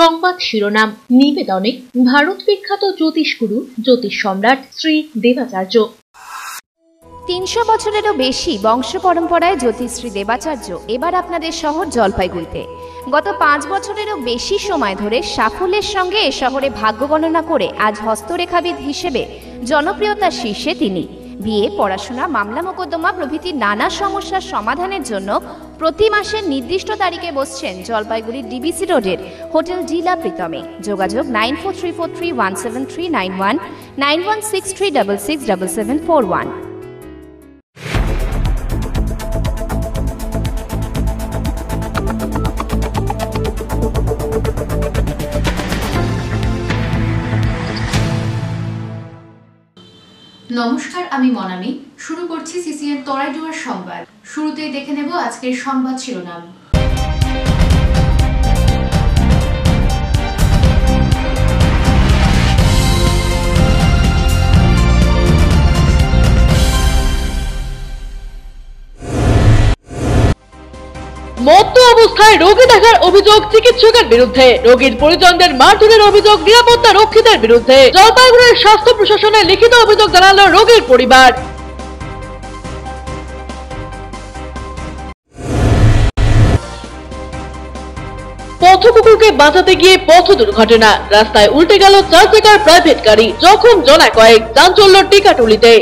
সংবাদ শিরোনাম নিবেদনে ভারত বিখ্যাত জ্যোতিষগুরু জ্যোতিষ সম্রাট শ্রী দেবাচার্য। ৩০০ বছরেরও বেশি বংশ পরম্পরায় জ্যোতিষশ্রী দেবাচার্য এবার আপনাদের শহর জলপাইগুড়িতে। গত ৫ বছরেরও বেশি সময় ধরে সাফল্যের সঙ্গে এ শহরে ভাগ্য গণনা করে আজ হস্তরেখাবিদ হিসেবে জনপ্রিয়তার শীর্ষে তিনি। বিয়ে, পড়াশোনা, মামলা মোকদ্দমা প্রভৃতি নানা সমস্যার সমাধানের জন্য প্রতি মাসের নির্দিষ্ট তারিখে বসছেন জলপাইগুড়ির ডিবিসি রোডের হোটেল ডিলা প্রীতমে। যোগাযোগ 9434317391, 9163667741। নমস্কার, আমি মনামি। শুরু করছি সিসিএন তরাইডুয়ার সংবাদ। শুরুতেই দেখে নেব আজকের সংবাদ শিরোনাম। মত্ত অবস্থায় রোগী দেখার অভিযোগ চিকিৎসকের বিরুদ্ধে, রোগীর পরিজনদের মারধরের অভিযোগ নিরাপত্তা রক্ষীদের বিরুদ্ধে। জলপাইগুড়ির স্বাস্থ্য প্রশাসনে লিখিত অভিযোগ জানালো রোগীর পরিবার। পথ কুকুরকে বাঁচাতে গিয়ে পথ দুর্ঘটনা, রাস্তায় উল্টে গেল 4 চাকার প্রাইভেট গাড়ি, জখম জনা কয়েক, চাঞ্চল্য টিকাটুলিতে।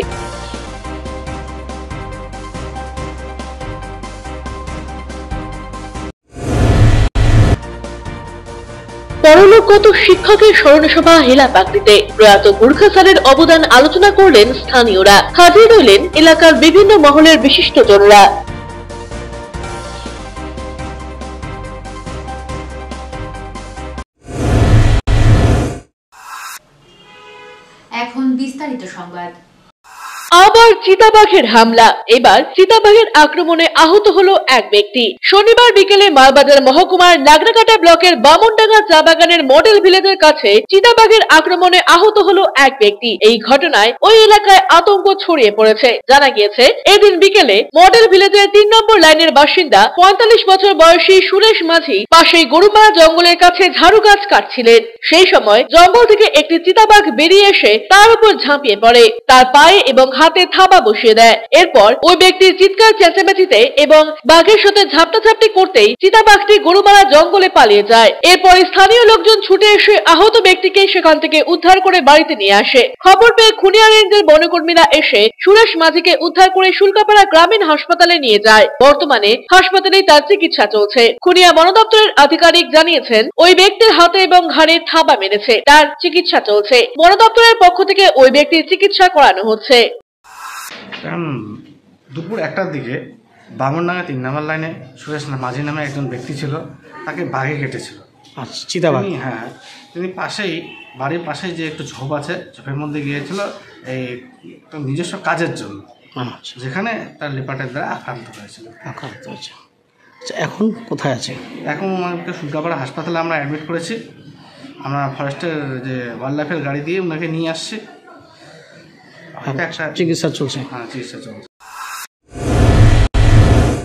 পরলোকগত শিক্ষকের স্মরণসভা হেলা পাকড়িতে, প্রয়াত গুর্খা স্যারের অবদান আলোচনা করলেন স্থানীয়রা, হাজির হলেন এলাকার বিভিন্ন মহলের বিশিষ্টজনরা। এখন বিস্তারিত সংবাদ। আবার চিতাবাঘের হামলা, এবার চিতাবাঘের আক্রমণে আহত হলো এক ব্যক্তি। শনিবার বিকেলে মালবাজার মহকুমার নাগরাকাটা ব্লকের বামনডাঙ্গা চা বাগানের মডেল ভিলেজের কাছে চিতাবাঘের আক্রমণে আহত হলো এক ব্যক্তি। এই ঘটনায় ওই এলাকায় আতঙ্ক ছড়িয়ে পড়েছে। জানা গিয়েছে, এদিন বিকেলে মডেল ভিলেজের 3 নম্বর লাইনের বাসিন্দা 45 বছর বয়সী সুরেশ মাঝি পাশেই গরুমারা জঙ্গলের কাছে ঝাড়ু গাছ কাটছিলেন। সেই সময় জঙ্গল থেকে একটি চিতাবাঘ বেরিয়ে এসে তার উপর ঝাঁপিয়ে পড়ে, তার পায়ে এবং হাতে থাবা বসিয়ে দেয়। এরপর ওই ব্যক্তির চিৎকার চেঁচামেচিতে এবং বাঘের সাথে ঝাপটাঝাপটি করতেই চিতাবাঘটি গরুমারা জঙ্গলে পালিয়ে যায়। এরপর স্থানীয় লোকজন ছুটে এসে আহত ব্যক্তিকে সেখান থেকে উদ্ধার করে বাড়িতে নিয়ে আসে। খবর পেয়ে খুনিয়া রেঞ্জের বনকর্মীরা এসে সুরেশ মাঝিকে উদ্ধার করে শুল্কাপাড়া গ্রামীণ হাসপাতালে নিয়ে যায়। বর্তমানে হাসপাতালে তার চিকিৎসা চলছে। খুনিয়া বন দপ্তরের আধিকারিক জানিয়েছেন, ওই ব্যক্তির হাতে এবং ঘাড়ে থাবা মেরেছে, তার চিকিৎসা চলছে। বন দপ্তরের পক্ষ থেকে ওই ব্যক্তির চিকিৎসা করানো হচ্ছে। দুপুর 1টার দিকে বামনডাঙ্গা 3 নম্বর লাইনে সুরেশ মাঝি নামে একজন ব্যক্তি ছিল, তাকে বাঘে কেটেছিল। চিতাবাঘ। হ্যাঁ, তিনি পাশেই, বাড়ির পাশেই যে একটু ঝোপ আছে, ঝোপের মধ্যে গিয়েছিল এই নিজস্ব কাজের জন্য, যেখানে তার লিপাটের দ্বারা আক্রান্ত হয়েছিল। আচ্ছা, এখন কোথায় আছে? এখন আমাকে শুল্কাপাড়া হাসপাতালে আমরা অ্যাডমিট করেছি। আমরা ফরেস্টের যে ওয়াইল্ড লাইফের গাড়ি দিয়ে ওনাকে নিয়ে আসছি। চিকিৎসা চলছে। হ্যাঁ, চিকিৎসা চলছে।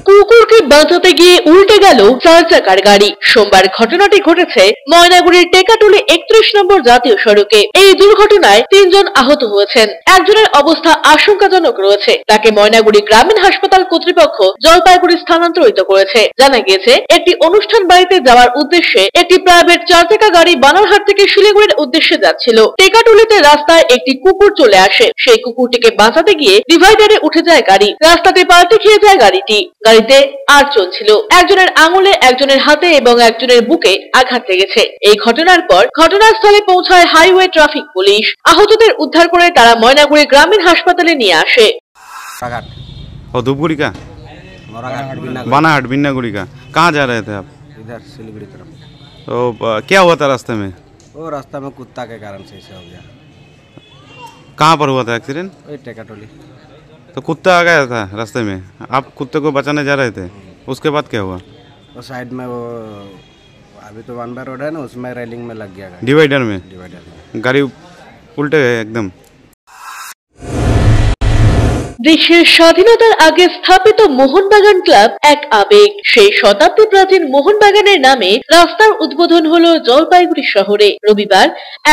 কুকুরকে বাঁচাতে গিয়ে উল্টে গেল 4 চাকার গাড়ি। সোমবার ঘটনাটি ঘটেছে ময়নাগুড়ির টেকাটুলি 31 নম্বর জাতীয় সড়কে। এই দুর্ঘটনায় 3 জন আহত হয়েছেন। একজনের অবস্থা আশঙ্কাজনক রয়েছে, তাকে ময়নাগুড়ি গ্রামীণ হাসপাতাল কর্তৃপক্ষ জলপাইগুড়ি স্থানান্তরিত করেছে। জানা গিয়েছে, একটি অনুষ্ঠান বাড়িতে যাওয়ার উদ্দেশ্যে একটি প্রাইভেট 4 চাকা গাড়ি বানারহাট থেকে শিলিগুড়ির উদ্দেশ্যে যাচ্ছিল। টেকাটুলিতে রাস্তায় একটি কুকুর চলে আসে। সেই কুকুরটিকে বাঁচাতে গিয়ে ডিভাইডারে উঠে যায় গাড়ি। রাস্তাতে পাল্টে খেয়ে যায় গাড়িটি। গাড়িতে আর চলছিল। একজনের আঙুলে, একজনের হাতে এবং একজনের বুকে আঘাত লেগেছে। এই ঘটনার পর ঘটনাস্থলে পৌঁছায় হাইওয়ে ট্রাফিক পুলিশ। আহতদের উদ্ধার করে তারা ময়নাগুড়ি গ্রামীণ হাসপাতালে নিয়ে আসে। धूपगुड़ी का बानाहाट बिन्नागुड़ी का। कहाँ जा रहे थे आप? इधर सिलीगुड़ी तरफ। तो क्या हुआ था रास्ते में? वो रास्ता में कुत्ता के कारण से ऐसा हो गया। कहाँ पर हुआ था एक्सीडेंट? वही टेकाटोली। तो कुत्ता आ गया था रास्ते में, आप कुत्ते को बचाने जा रहे थे, उसके बाद क्या हुआ? वो साइड में वो अभी तो 1 बाय रोड है ना, उसमें रेलिंग में लग गया गाड़ी। डिवाइडर में डिवाइडर में गाड़ी उल्टे गए एकदम। দেশের স্বাধীনতার আগে স্থাপিত মোহনবাগান ক্লাব এক আবেগ। সেই শতাব্দী প্রাচীন মোহনবাগানের নামে রাস্তার উদ্বোধন হলো জলপাইগুড়ি শহরে। রবিবার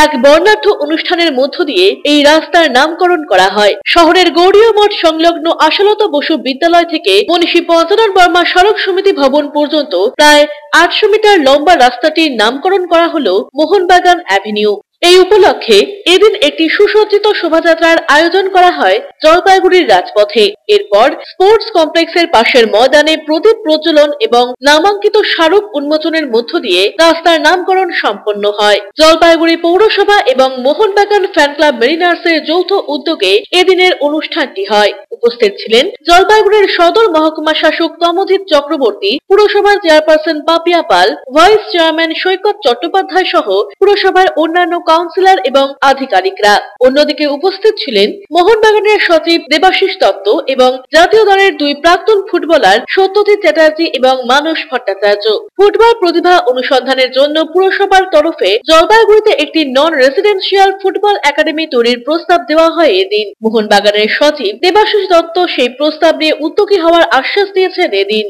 এক বর্ণাঢ্য অনুষ্ঠানের মধ্য দিয়ে এই রাস্তার নামকরণ করা হয়। শহরের গৌড়ীয় মঠ সংলগ্ন আশালতা বসু বিদ্যালয় থেকে মনীষী পঞ্চানন বর্মা সড়ক সমিতি ভবন পর্যন্ত প্রায় 800 মিটার লম্বা রাস্তাটির নামকরণ করা হলো মোহনবাগান অ্যাভিনিউ। এই উপলক্ষে এদিন একটি সুসজ্জিত শোভাযাত্রার আয়োজন করা হয় জলপাইগুড়ির রাজপথে। এরপর স্পোর্টস কমপ্লেক্সের পাশের ময়দানে প্রদীপ প্রজ্বলন এবং নামাঙ্কিত স্মারক উন্মোচনের মধ্য দিয়ে রাস্তার নামকরণ সম্পন্ন হয়। জলপাইগুড়ি পৌরসভা এবং মোহনবাগান ফ্যান ক্লাব মেরিনার্সের যৌথ উদ্যোগে এদিনের অনুষ্ঠানটি হয়। উপস্থিত ছিলেন জলপাইগুড়ির সদর মহকুমা শাসক তমজিৎ চক্রবর্তী, পুরসভার চেয়ারপারসন পাপিয়া পাল, ভাইস চেয়ারম্যান সৈকত চট্টোপাধ্যায় সহ পুরসভার অন্যান্য কাউন্সিলর এবং আধিকারিকরা। অন্যদিকে উপস্থিত ছিলেন মোহনবাগানের সচিব দেবাশিস দত্ত এবং জাতীয় দলের 2 প্রাক্তন ফুটবলার সত্যজিৎ চ্যাটার্জি এবং মানস ভট্টাচার্য। ফুটবল প্রতিভা অনুসন্ধানের জন্য পুরসভার তরফে জলপাইগুড়িতে একটি নন রেসিডেন্সিয়াল ফুটবল একাডেমি তৈরির প্রস্তাব দেওয়া হয় এদিন। মোহনবাগানের সচিব দেবাশিস দত্ত সেই প্রস্তাব নিয়ে উদ্যোগী হওয়ার আশ্বাস দিয়েছেন এদিন।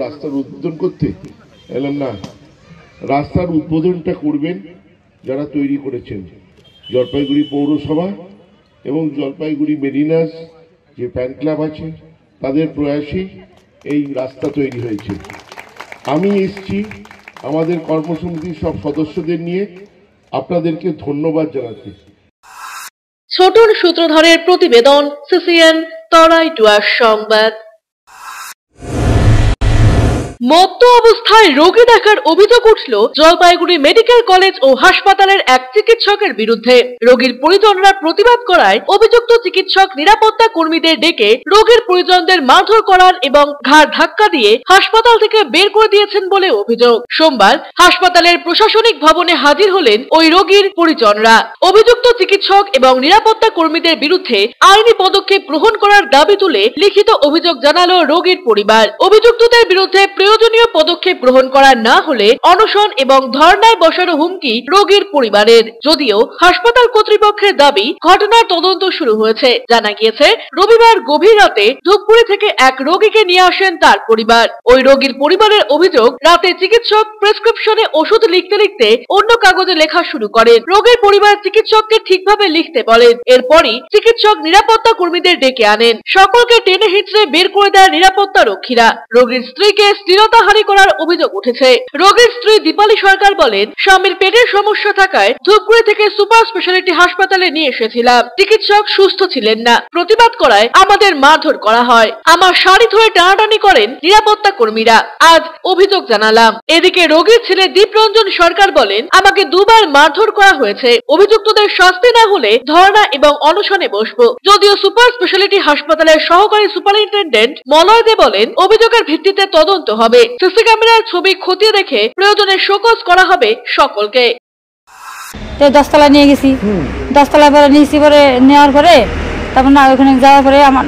রাস্তার উদ্বোধন করতে এলাম না, রাস্তার উদ্বোধনটা করবেন যারা তৈরি করেছেন জলপাইগুড়ি পৌরসভা এবং জলপাইগুড়ি মেরিনার্স যে ফ্যান ক্লাব আছে তাদের প্রয়াসে এই রাস্তা তৈরি হয়েছে। আমি এসছি আমাদের কর্মসমিতির সব সদস্যদের নিয়ে আপনাদেরকে ধন্যবাদ জানাতে। ছোটন সূত্রধরের প্রতিবেদন, সিসিএন তরাই ডুয়ার সংবাদ। মত্ত অবস্থায় রোগী দেখার অভিযোগ উঠল জলপাইগুড়ি মেডিকেল কলেজ ও হাসপাতালের এক চিকিৎসকের বিরুদ্ধে। রোগীর পরিজনরা প্রতিবাদ করায় অভিযুক্ত চিকিৎসক নিরাপত্তা কর্মীদের ডেকে রোগীর পরিজনদের মারধর করার এবং ঘাড় ধাক্কা দিয়ে হাসপাতাল থেকে বের করে দিয়েছেন বলে অভিযোগ। সোমবার হাসপাতালের প্রশাসনিক ভবনে হাজির হলেন ওই রোগীর পরিজনরা। অভিযুক্ত চিকিৎসক এবং নিরাপত্তা কর্মীদের বিরুদ্ধে আইনি পদক্ষেপ গ্রহণ করার দাবি তুলে লিখিত অভিযোগ জানালো রোগীর পরিবার। অভিযুক্তদের বিরুদ্ধে প্রয়োজনীয় পদক্ষেপ গ্রহণ করা না হলে অনশন এবং ধর্নায় বসানো হুমকি রোগীর পরিবারের। যদিও হাসপাতাল কর্তৃপক্ষের দাবি ঘটনার তদন্ত শুরু হয়েছে। জানা গিয়েছে রবিবার গভীর রাতে ধূপগুড়ি থেকে এক রোগীকে নিয়ে আসেন তার পরিবার। ওই রোগীর পরিবারের অভিযোগ, রাতে চিকিৎসক প্রেসক্রিপশনে ওষুধ লিখতে লিখতে অন্য কাগজে লেখা শুরু করেন। রোগীর পরিবার চিকিৎসককে ঠিকভাবে লিখতে বলেন। এরপরই চিকিৎসক নিরাপত্তা কর্মীদের ডেকে আনেন। সকলকে টেনে হিঁচড়ে বের করে দেয় নিরাপত্তা রক্ষীরা। রোগীর স্ত্রীকে স্থিরতাহানি করার অভিযোগ উঠেছে। রোগীর স্ত্রী দীপালি সরকার বলেন, স্বামীর পেটের সমস্যা থাকায় ধূপগুড়ি থেকে সুপার স্পেশালিটি হাসপাতালে নিয়ে এসেছিলাম। চিকিৎসক সুস্থ ছিলেন না। প্রতিবাদ করায় আমাদের মারধর করা হয়। আমার শাড়ি ধরে টানাটানি করেন নিরাপত্তা কর্মীরা। আজ অভিযোগ জানালাম। এদিকে রোগীর ছেলে দীপরঞ্জন সরকার বলেন, আমাকে 2 বার মারধর করা হয়েছে। অভিযুক্তদের শাস্তি না হলে ধর্ণা এবং অনশনে বসবো। যদিও সুপার স্পেশালিটি হাসপাতালের সহকারী সুপারিনটেন্ডেন্ট মলয় দে বলেন, অভিযোগের ভিত্তিতে তদন্ত হবে। সিসি ক্যামেরার ছবি খতিয়ে দেখে প্রয়োজনে শোকজ করা হবে সকলকে। 10 তলায় নিয়ে গেছি, 10 তলায় পরে নিয়েছি, পরে নেওয়ার পরে তারপর না ওখানে যাওয়ার পরে আমার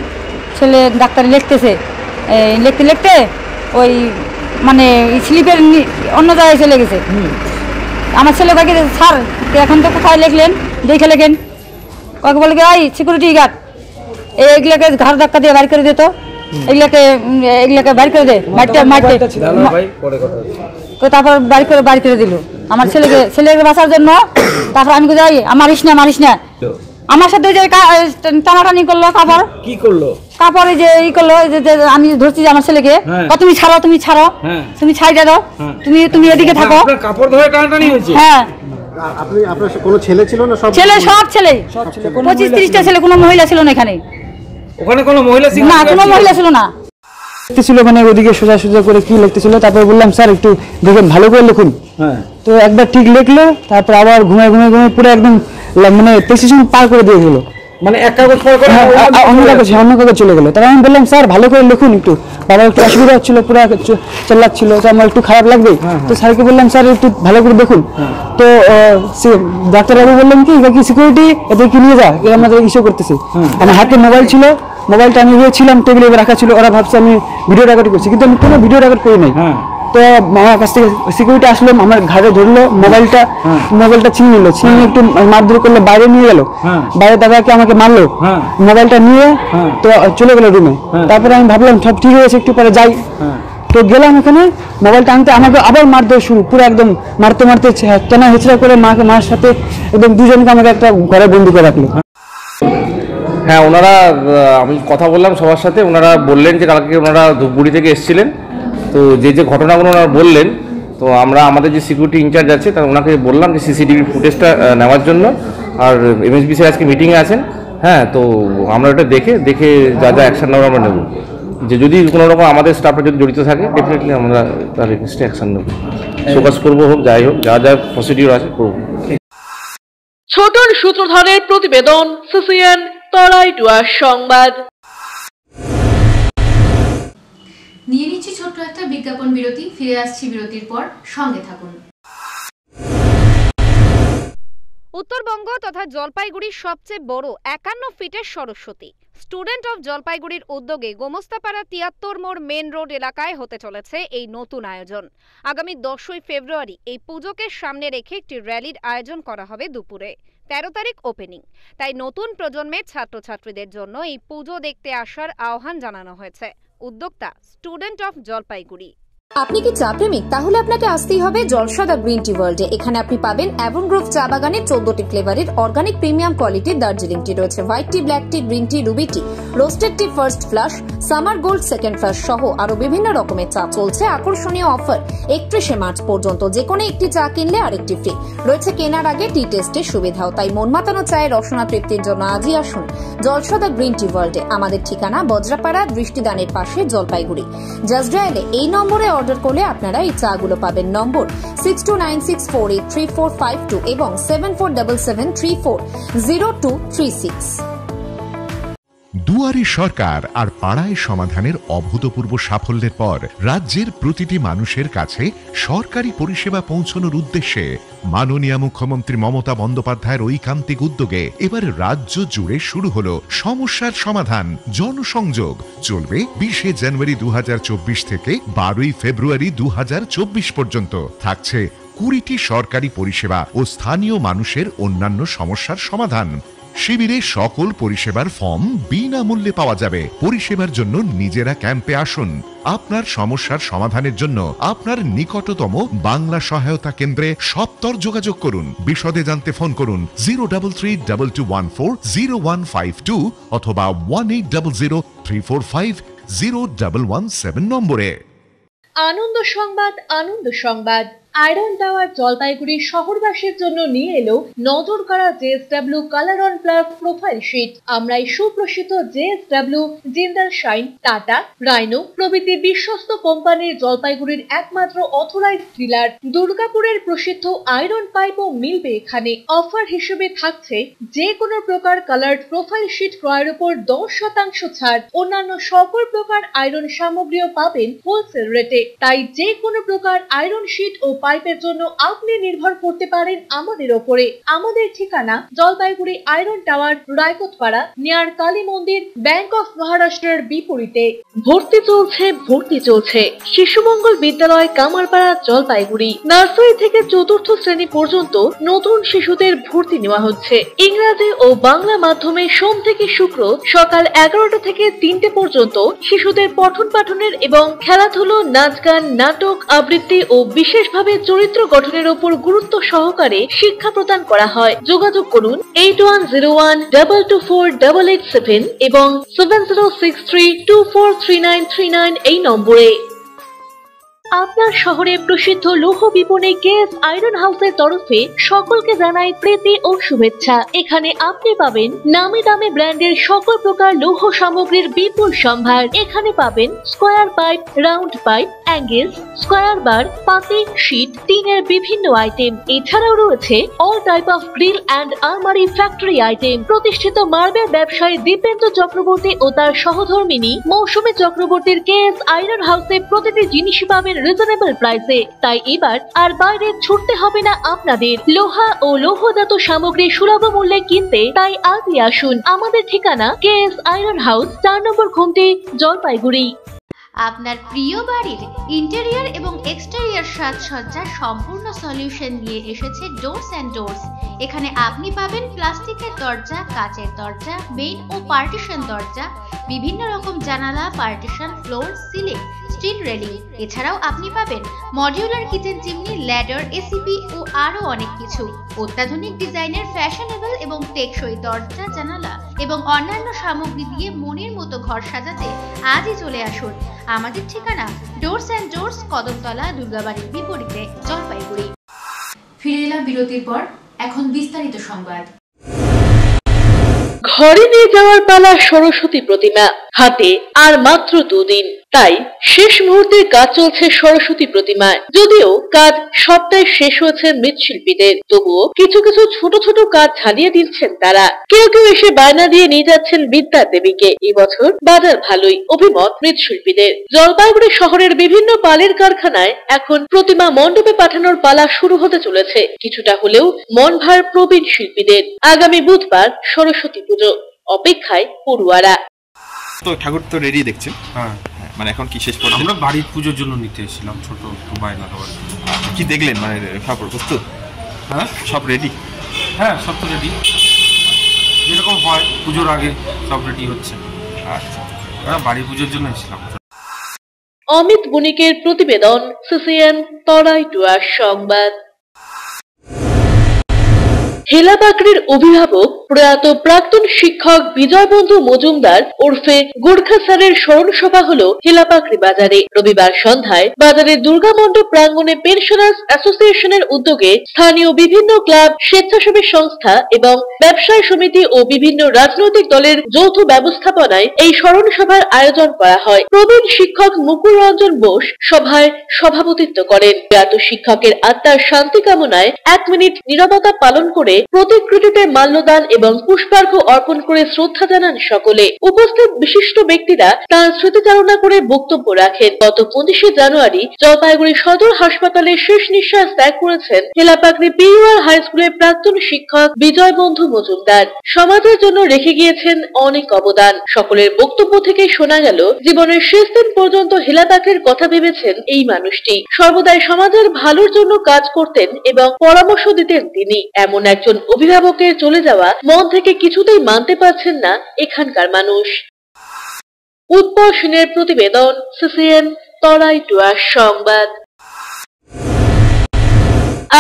ছেলে ডাক্তার লিখতেছে, লিখতে লিখতে ওই মানে স্লিপের অন্য জায়গায় চলে গেছে। আমার ছেলে কাকে, স্যার এখন তো কোথায় লিখলেন, দেখে লেখেন। কাকে বলে ওই সিকিউরিটি গার্ড এইগুলোকে ঘাড় ধাক্কা দিয়ে বাড়ি করে দিত, এগুলাকে বাড়ি করে দে, তারপর বাড়ি করে দিল আমার ছেলেকে বাঁচার জন্য। তারপর আমি যাই, মারিস না আমার সাথে যে টানাটানি করলো। কাপড় কি করলো, কাপড় যে ই করলো, আমি ধরছি যে আমার ছেলেকে, তুমি ছাড়ো তুমি ছাইড়ে দাও, তুমি এদিকে থাকো। কাপড় ধরে টানাটানি হয়েছে। হ্যাঁ, আপনার কোনো ছেলে ছিল না? সব ছেলে 25-30টা ছেলে, কোনো মহিলা ছিল না এখানে। ওখানে কোনো মহিলা ছিল না, কোনো মহিলা ছিল না। লিখতেছিল মানে ওদিকে সোজা করে কি লিখতেছিল। তারপরে বললাম, স্যার একটু দেখেন, ভালো করে লিখুন। তো একবার ঠিক লিখলো, তারপর আবার ঘুমিয়ে পুরো একদম মানে প্রেসক্রিপশন পার করে দিয়ে গেলো। মানে এক কাগজ পর করে অন্য কাগজ চলে গেলো। তারপর আমি বললাম, স্যার ভালো করে লিখুন একটু, বাবার একটু অসুবিধা হচ্ছিল, পুরো চেল্লাচ্ছিল, তো আমার একটু খারাপ লাগবে। তো স্যারকে বললাম, স্যার একটু ভালো করে দেখুন। তো ডাক্তারবাবু বললেন কি সিকিউরিটি এদের কি নিয়ে যা, আমাদের ইস্যু করতেছে। আমার হাতে মোবাইল ছিল, মোবাইলটা আমি ছিলাম টেবিলে রাখা ছিল। ওরা ভাবছে আমি ভিডিও রেকর্ড করছি, কিন্তু আমি কোনো ভিডিও রেকর্ড করি নাই। তো আমার কাছ থেকে সিকিউরিটি আসলো, আমার ঘাড়ে ধরলো, মোবাইলটা ছিনিয়ে নিল, ছিনিয়ে একটু মারধর করলো, বাইরে নিয়ে গেল, বাইরে দাদাকে আমাকে মারলো, মোবাইলটা নিয়ে তো চলে গেল রুমে। তারপরে আমি ভাবলাম সব ঠিক হয়েছে, একটু পরে যাই। তো গেলাম এখানে মোবাইলটা আনতে, আমাকে আবার মারধর শুরু, পুরো একদম মারতে মারতে টানা হেঁচড়া করে মার সাথে একদম দুজনকে আমাকে একটা ঘরে বন্দি করে রাখলো। হ্যাঁ, ওনারা আমি কথা বললাম সবার সাথে, ওনারা বললেন যে কালকে ওনারা ধূপগুড়ি থেকে এসেছিলেন। তো যে ঘটনাগুলো ওনারা বললেন, তো আমরা আমাদের যে সিকিউরিটি ইনচার্জ আছে তার ওনাকে বললাম যে সিসিটিভি ফুটেজটা নেওয়ার জন্য, আর এমএসবি স্যার আজকে মিটিংয়ে আছেন। হ্যাঁ, তো আমরা ওটা দেখে যা অ্যাকশন নেওয়ার আমরা নেব, যে যদি কোনো রকম আমাদের স্টাফরা যদি জড়িত থাকে ডেফিনেটলি আমরা তার এগেইনস্টে অ্যাকশন নেব, ফোকাস করবো, হোক যাই হোক, যা প্রসিডিউর আছে করবো। ছোটন সূত্রধরের প্রতিবেদন, সিসিএন তরাইডুয়ার সংবাদ। নিয়ে নিচ্ছি ছোট্ট একটা বিজ্ঞাপন বিরতি, ফিরে আসছি বিরতির পর, সঙ্গে থাকুন। উত্তরবঙ্গ তথা জলপাইগুড়ির সবচেয়ে বড় 51 ফিটের সরস্বতী স্টুডেন্ট অফ জলপাইগুড়ির উদ্যোগে গোমস্তাপাড়া ৭৩ মোড় মেন রোড এলাকায় হতে চলেছে এই নতুন আয়োজন। আগামী 10ই ফেব্রুয়ারি এই পুজোকে সামনে রেখে একটি র্যালির আয়োজন করা হবে দুপুরে। 13 তারিখ ওপেনিং। তাই নতুন প্রজন্মের ছাত্রছাত্রীদের জন্য এই পুজো দেখতে আসার আহ্বান জানানো হয়েছে। উদ্যোক্তা স্টুডেন্ট অফ জলপাইগুড়ি। আপনি কি চা প্রেমিক? তাহলে আপনাকে আসতেই হবে জলসাদা গ্রিন টি ওয়ার্ল্ডে। এখানে আপনি পাবেন অ্যাভন গ্রোভ চা বাগানের 14টি ফ্লেভারের অর্গানিক প্রিমিয়াম কোয়ালিটির দার্জিলিং টি রয়েছে, white tea, black tea, green tea, ruby tea, roasted tea first flush, summer gold second flush সহ আরো বিভিন্ন রকমের চা। চলছে আকর্ষণীয় অফার 31শে মার্চ পর্যন্ত। যে কোনো একটি চা কিনলে আরেকটি ফ্রি রয়েছে, কেনার আগে টি টেস্টের সুবিধাও। তাই মন মাতানো চায়ের রসনা তৃপ্তির জন্য আজই আসুন জলসাদা গ্রিন টি ওয়ার্ল্ডে। আমাদের ঠিকানা বজ্রাপাড়া দৃষ্টিদানের পাশে, জলপাইগুড়ি। জাস্ট ডায়ালে এই নম্বরে অর্ডার করলে আপনারা এই চাগুলো পাবেন। নম্বর 6296483452 এবং 7477340236। দুয়ারে সরকার আর পাড়ায় সমাধানের অভূতপূর্ব সাফল্যের পর রাজ্যের প্রতিটি মানুষের কাছে সরকারি পরিষেবা পৌঁছানোর উদ্দেশ্যে মাননীয় মুখ্যমন্ত্রী মমতা বন্দ্যোপাধ্যায়ের ঐকান্তিক উদ্যোগে এবার রাজ্য জুড়ে শুরু হলো সমস্যার সমাধান জনসংযোগ। চলবে 20শে জানুয়ারি 2024 থেকে 12ই ফেব্রুয়ারি 2024 পর্যন্ত। থাকছে 20টি সরকারি পরিষেবা ও স্থানীয় মানুষের অন্যান্য সমস্যার সমাধান। শিবিরে সকল পরিষেবার ফর্ম বিনামূল্যে পাওয়া যাবে। পরিষেবার জন্য নিজেরা ক্যাম্পে আসুন। আপনার সমস্যার সমাধানের জন্য আপনার নিকটতম বাংলা সহায়তা কেন্দ্রে সত্বর যোগাযোগ করুন। বিশদে জানতে ফোন করুন 03322140152 অথবা 180034501117 নম্বরে। আনন্দ সংবাদ, আনন্দ সংবাদ। আয়রন টাওয়ার জলপাইগুড়ি শহরবাসীর জন্য নিয়ে এলো নজর কাড়া JSW colour on plus profile sheet. আমরাই সুপ্রসিদ্ধ JSW, Jindal shine, Tata, Rhino প্রভৃতি বিশ্বস্ত কোম্পানির জলপাইগুড়ির একমাত্র অথরাইজড ডিলার। দুর্গাপুরের প্রসিদ্ধ আয়রন পাইপও মিলবে এখানে। অফার হিসেবে থাকছে যে কোনো প্রকার কালার্ড প্রোফাইল শিট ক্রয়ের উপর 10% ছাড়। অন্যান্য সকল প্রকার আয়রন সামগ্রীও পাবেন হোলসেল রেটে। তাই যে কোনো প্রকার আয়রন শিট ও পাইপের জন্য আপনি নির্ভর করতে পারেন আমাদের ওপরে। আমাদের ঠিকানা Jalpaiguri iron tower, Raikotpara, near Kali Mandir, bank of মহারাষ্ট্রের বিপরীতে। ভর্তি চলছে শিশুমঙ্গল বিদ্যালয়, কামারপাড়া, জলপাইগুড়ি। নার্সারি থেকে 4র্থ শ্রেণী পর্যন্ত নতুন শিশুদের ভর্তি নেওয়া হচ্ছে। ইংরাজি ও বাংলা মাধ্যমে সোম থেকে শুক্র সকাল 11টা থেকে 3টে পর্যন্ত শিশুদের পঠন পাঠনের এবং খেলাধুলো, নাচ গান, নাটক, আবৃত্তি ও বিশেষভাবে চরিত্র গঠনের উপর গুরুত্ব সহকারে শিক্ষা প্রদান করা হয়। যোগাযোগ করুন 8101224887 এবং 7063243939 এই নম্বরে। আপনার শহরে প্রসিদ্ধ লৌহ বিপণী কেএস আয়রন হাউসের তরফে সকলকে জানাই প্রীতি ও শুভেচ্ছা। এখানে আপনি পাবেন নামি দামি ব্র্যান্ডের সকল প্রকার লৌহ সামগ্রীর বিপুল সম্ভার। এখানে পাবেন square pipe, round pipe, angle, square bar, পাতি, শীট, টিনের বিভিন্ন আইটেম। এছাড়াও রয়েছে all type of grill and আলমারি ফ্যাক্টরি আইটেম। প্রতিষ্ঠিত মার্বেল ব্যবসায়ী দীপেন্দ্র চক্রবর্তী ও তার সহধর্মিনী মৌসুমী চক্রবর্তীর কেএস আয়রন হাউসে প্রতিটি জিনিসই পাবেন রিজনেবল প্রাইসে। তাই এবার আর বাইরে ছুটতে হবে না আপনাদের। লোহা ও লৌহজাত সামগ্রী সুলভ মূল্যে কিনতে তাই আজই আসুন। আমাদের ঠিকানা কেএস আয়রন হাউস, 4 নম্বর ঘুমটি, জলপাইগুড়ি। আপনার প্রিয় বাড়ির ইন্টেরিয়র এবং এক্সটেরিয়র সাজসজ্জার সম্পূর্ণ সলিউশন নিয়ে এসেছে ডোরস অ্যান্ড ডোরস। এখানে আপনি পাবেন প্লাস্টিকের দরজা, কাচের দরজা, মেইন ও পার্টিশন দরজা, বিভিন্ন রকম জানালা, partition, floor, ceiling, steel railing. এছাড়াও আপনি পাবেন modular kitchen chimney, ladder, ACP ও আরও অনেক কিছু। অত্যাধুনিক ডিজাইনের ফ্যাশনেবল এবং টেকসই দরজা, জানালা এবং অন্যান্য সামগ্রী দিয়ে মনের মতো ঘর সাজাতে আজই চলে আসুন। আমাদের ঠিকানা ডোরস অ্যান্ড ডোরস, কদমতলা, দুর্গাবাড়ির বিপরীতে, জলপাইগুড়ি। ফিরে এলাম বিরতির পর, এখন বিস্তারিত সংবাদ। ঘরে নিয়ে যাওয়ার পালা সরস্বতী প্রতিমা, হাতে আর মাত্র 2 দিন, তাই শেষ মুহূর্তে কাজ চলছে সরস্বতী প্রতিমায়। যদিও কাজ সপ্তাহে শেষ হয়েছে মৃৎশিল্পীদের, তবুও কিছু কিছু ছোট ছোট কাজ ঝালিয়ে দিচ্ছেন তারা। কেউ কেউ এসে বায়না দিয়ে নিয়ে যাচ্ছেন বিদ্যা দেবীকে। এবছর বাজার ভালোই, অভিমত মৃৎশিল্পীদের। জলপাইগুড়ি শহরের বিভিন্ন পালের কারখানায় এখন প্রতিমা মণ্ডপে পাঠানোর পালা শুরু হতে চলেছে। কিছুটা হলেও মন ভার প্রবীণ শিল্পীদের। আগামী বুধবার সরস্বতী পুজো, অপেক্ষায় পড়ুয়ারা। তো ঠাকুর তো রেডি দেখছেন? হ্যাঁ, মানে এখন কি শেষ পর্যন্ত? আমরা বাড়ির পুজোর জন্য নিতে এসেছিলাম, ছোট একটু বায়না দেওয়ার। কি দেখলেন, মানে ঠাকুর প্রস্তুত? হ্যাঁ, সব রেডি? হ্যাঁ, সব তো রেডি, যেরকম হয় পুজোর আগে সব রেডি হচ্ছে। আচ্ছা, আমরা বাড়ির পুজোর জন্য এসেছিলাম। অমিত বণিকের প্রতিবেদন, সিসিএন তরাইটুয়ার সংবাদ। হেলাবাকড়ির অভিভাবক প্রয়াত প্রাক্তন শিক্ষক বিজয় বন্ধু মজুমদার ওরফে গোর্খা স্যারের স্মরণ সভা হলো হেলাবাকড়ি বাজারে। রবিবার সন্ধ্যায় বাজারের দুর্গা মণ্ডপ প্রাঙ্গণে পেনশনার্স অ্যাসোসিয়েশনের উদ্যোগে স্থানীয় বিভিন্ন ক্লাব, স্বেচ্ছাসেবী সংস্থা এবং ব্যবসায়ী সমিতি ও বিভিন্ন রাজনৈতিক দলের যৌথ ব্যবস্থাপনায় এই স্মরণ সভার আয়োজন করা হয়। প্রবীণ শিক্ষক মুকুল রঞ্জন বোস সভায় সভাপতিত্ব করেন। প্রয়াত শিক্ষকের আত্মার শান্তি কামনায় 1 মিনিট নীরবতা পালন করে প্রতিকৃতিতে মাল্যদান এবং পুষ্পার্ঘ অর্পণ করে শ্রদ্ধা জানান সকলে। উপস্থিত বিশিষ্ট ব্যক্তিরা তার স্মৃতিচারণা করে বক্তব্য রাখেন। গত 25শে জানুয়ারি জলপাইগুড়ি সদর হাসপাতালে শেষ নিঃশ্বাস ত্যাগ করেছেন হেলাবাকড়ি পিইউআর হাই স্কুলের প্রাক্তন শিক্ষক বিজয় বন্ধু মজুমদার। সমাজের জন্য রেখে গিয়েছেন অনেক অবদান। সকলের বক্তব্য থেকে শোনা গেল জীবনের শেষ দিন পর্যন্ত হেলাবাকড়ির কথা ভেবেছেন এই মানুষটি। সর্বদাই সমাজের ভালোর জন্য কাজ করতেন এবং পরামর্শ দিতেন তিনি। এমন একজন অভিভাবকের চলে যাওয়া মন থেকে কিছুতেই মানতে পারছেন না এখানকার মানুষ। উৎপল সেনের প্রতিবেদন, সিসিএন তরাইটুয়ার সংবাদ।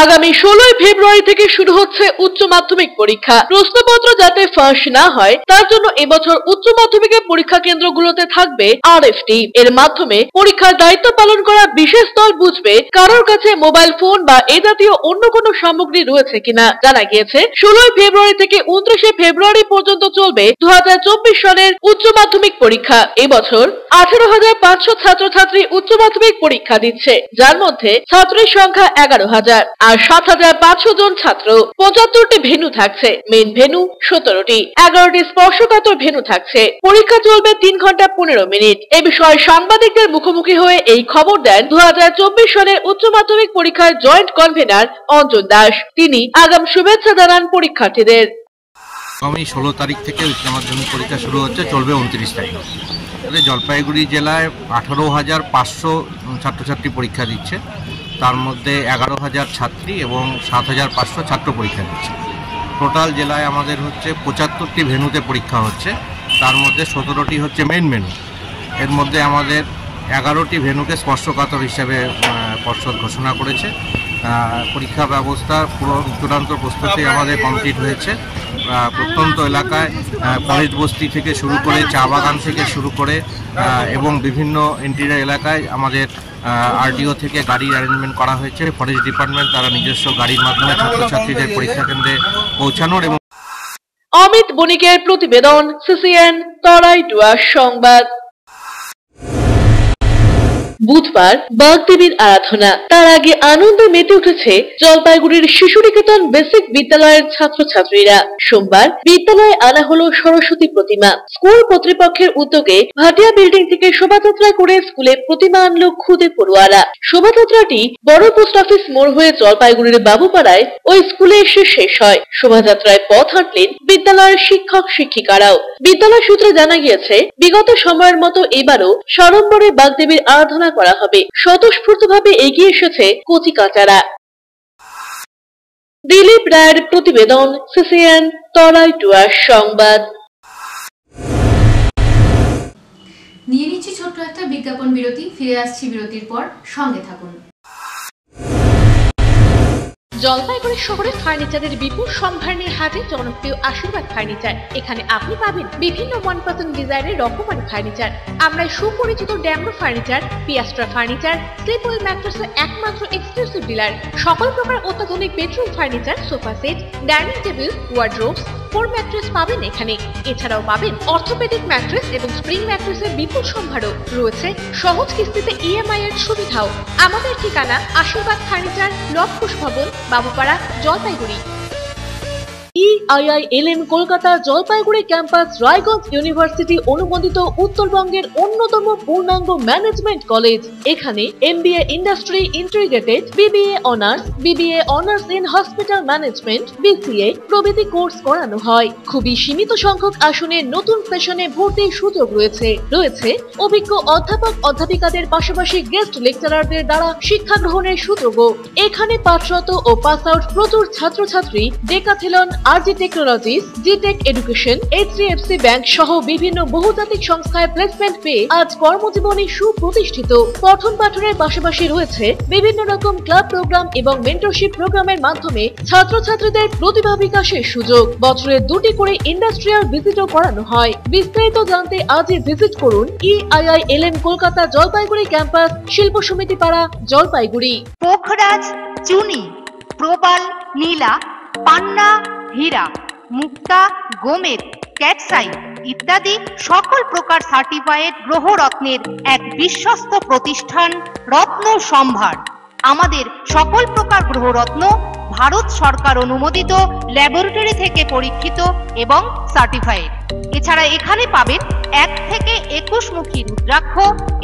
আগামী 16 ফেব্রুয়ারি থেকে শুরু হচ্ছে উচ্চ মাধ্যমিক পরীক্ষা। প্রশ্নপত্র যাতে ফাঁস না হয় তার জন্য এবছর উচ্চ মাধ্যমিকের পরীক্ষা কেন্দ্রগুলোতে থাকবে আরএফটি। এর মাধ্যমে পরীক্ষার দায়িত্ব পালন করা বিশেষ দল বুঝবে কারোর কাছে মোবাইল ফোন বা এ জাতীয় অন্য কোনো সামগ্রী রয়েছে কিনা। জানা গিয়েছে 16 ফেব্রুয়ারি থেকে 29শে ফেব্রুয়ারি পর্যন্ত চলবে 2024 সালের উচ্চ মাধ্যমিক পরীক্ষা। এবছর 18,500 ছাত্রছাত্রী উচ্চ মাধ্যমিক পরীক্ষা দিচ্ছে, যার মধ্যে ছাত্রের সংখ্যা 11,000 আর 7,500 জন ছাত্র। 75টি ভেন্যু থাকছে, মেইন ভেন্যু 17টি, 11টি স্পর্শকাতর ভেন্যু থাকছে। পরীক্ষা চলবে 3 ঘন্টা 15 মিনিট। এ বিষয়ে সাংবাদিকদের মুখোমুখি হয়ে এই খবর দেন 2024 সালের উচ্চ মাধ্যমিক পরীক্ষার জয়েন্ট কনভেনার অঞ্জন দাস। তিনি আগাম শুভেচ্ছা জানান পরীক্ষার্থীদের। আগামী 16 তারিখ থেকে উচ্চ মাধ্যমিক পরীক্ষা শুরু হচ্ছে, চলবে 29 তারিখ। জলপাইগুড়ি জেলায় 18,500 ছাত্রছাত্রী পরীক্ষা দিচ্ছে, তার মধ্যে 11,000 ছাত্রী এবং 7,500 ছাত্র পরীক্ষা দিচ্ছে। টোটাল জেলায় আমাদের হচ্ছে 75টি ভেন্যুতে পরীক্ষা হচ্ছে, তার মধ্যে 17টি হচ্ছে মেইন ভেন্যু। এর মধ্যে আমাদের 11টি ভেন্যুকে স্পর্শকাতর হিসেবে পর্ষদ ঘোষণা করেছে। পরীক্ষা ব্যবস্থা পুরো চূড়ান্ত প্রস্তুতি আমাদের কমপ্লিট হয়েছে। প্রত্যন্ত এলাকায় কলেজ বস্তি থেকে শুরু করে চা বাগান থেকে শুরু করে এবং বিভিন্ন ইন্টেরিয়র এলাকায় আমাদের আরডিও থেকে গাড়ির অ্যারেঞ্জমেন্ট করা হয়েছে। ফরেস্ট ডিপার্টমেন্ট তারা নিজস্ব গাড়ির মাধ্যমে ছাত্রছাত্রীদের পরীক্ষা কেন্দ্রে পৌঁছানোর এবং অমিত বণিকের প্রতিবেদন, সিসিএন তরাইটুয়ার সংবাদ। বুধবার বাগদেবীর আরাধনা। তার আগে আনন্দে মেতে উঠেছে জলপাইগুড়ির শিশু নিকেতন বেসিক বিদ্যালয়ের ছাত্রছাত্রীরা। সোমবার বিদ্যালয়ে আনা হলো সরস্বতী প্রতিমা। স্কুল কর্তৃপক্ষের উদ্যোগে ভাটিয়া বিল্ডিং থেকে শোভাযাত্রা করে স্কুলে প্রতিমা আনলো খুদে পড়ুয়ারা। শোভাযাত্রাটি বড় পোস্ট অফিস মোড় হয়ে জলপাইগুড়ির বাবুপাড়ায় ওই স্কুলে এসে শেষ হয়। শোভাযাত্রায় পথ হাঁটলেন বিদ্যালয়ের শিক্ষক শিক্ষিকারাও। বিদ্যালয় সূত্রে জানা গিয়েছে, বিগত সময়ের মতো এবারও সাড়ম্বরে বাগদেবীর আরাধনা করা হবে। স্বতঃস্ফূর্তভাবে এগিয়ে এসেছে কচি কাচারা। দিলীপ রায়ের প্রতিবেদন, সিসিএন তরাই টুয়ার সংবাদ। নিয়ে নিচ্ছি ছোট্ট একটা বিজ্ঞাপন বিরতি, ফিরে আসছি বিরতির পর, সঙ্গে থাকুন। জলপাইগুড়ি শহরে ফার্নিচারের বিপুল সম্ভার নিয়ে হাজির জনপ্রিয় আশীর্বাদ ফার্নিচার। এখানে আপনি পাবেন বিভিন্ন মনপসন্দ ডিজাইনের রকমারি ফার্নিচার। আমরা সুপরিচিত Damro furniture, Piyestra furniture, Sleepwell ম্যাট্রেসের একমাত্র এক্সক্লুসিভ ডিলার। সকল প্রকার অত্যাধুনিক bedroom furniture, sofa set, dining table, wardrobes, foam mattress পাবেন এখানে। এছাড়াও পাবেন অর্থোপেডিক ম্যাট্রেস এবং স্প্রিং ম্যাট্রেসের বিপুল সম্ভারও রয়েছে। সহজ কিস্তিতে ইএমআই এর সুবিধাও। আমাদের ঠিকানা আশীর্বাদ ফার্নিচার, লবকুশ ভবন, Babupara, Jalpaiguri. EIILM Kolkata Jalpaiguri campus Raiganj university অনুমোদিত উত্তরবঙ্গের অন্যতম পূর্ণাঙ্গ ম্যানেজমেন্ট কলেজ। এখানে MBA industry integrated, BBA honours, BBA honours in hospital management, BCA প্রভৃতি কোর্স করানো হয়। খুবই সীমিত সংখ্যক আসনে নতুন সেশনে ভর্তির সুযোগ রয়েছে। অভিজ্ঞ অধ্যাপক অধ্যাপিকাদের পাশাপাশি গেস্ট লেকচারারদের দ্বারা শিক্ষা গ্রহণের সুযোগও। এখানে পাঠরত ও পাস আউট প্রচুর ছাত্রছাত্রী ডেকাথেলন, RG টেকনোলজিস, জিটেক এডুকেশন, HDFC ব্যাংক সহ বিভিন্ন বহুজাতিক সংস্থায় প্লেসমেন্ট পেয়ে আজ কর্মজীবনে সুপ্রতিষ্ঠিত। পঠন পাঠনের পাশাপাশি রয়েছে বিভিন্ন রকম ক্লাব প্রোগ্রাম এবং মেন্টরশিপ প্রোগ্রামের মাধ্যমে ছাত্রছাত্রীদের প্রতিভা বিকাশের সুযোগ। বছরে 2টি করে ইন্ডাস্ট্রিয়াল ভিজিটও করানো হয়। বিস্তারিত জানতে আজই ভিজিট করুন EIILM কলকাতা জলপাইগুড়ি ক্যাম্পাস, শিল্প সমিতি পাড়া, জলপাইগুড়ি। পোখরাজ, চুনি, প্রবাল, নীলা, পান্না, হীরা, মুক্তা, গোমেদ, ক্যাটসাই ইত্যাদি সকল প্রকার সার্টিফাইড গ্রহরত্নের এক বিশ্বস্ত প্রতিষ্ঠান রত্ন সম্ভার। আমাদের সকল প্রকার গ্রহরত্ন ভারত সরকার অনুমোদিত ল্যাবরেটরি থেকে পরীক্ষিত এবং সার্টিফাইড। এছাড়া এখানে পাবেন 1 থেকে 21 মুখী রুদ্রাক্ষ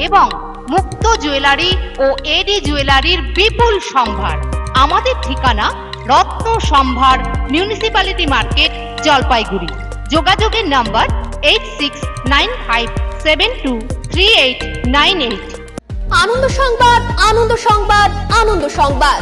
এবং মুক্ত জুয়েলারি ও এডি জুয়েলারির বিপুল সম্ভার। আমাদের ঠিকানা রত্ন সম্ভার, মিউনিসিপ্যালিটি মার্কেট, জলপাইগুড়ি। যোগাযোগের নাম্বার 8695723898। আনন্দ সংবাদ, আনন্দ সংবাদ, আনন্দ সংবাদ।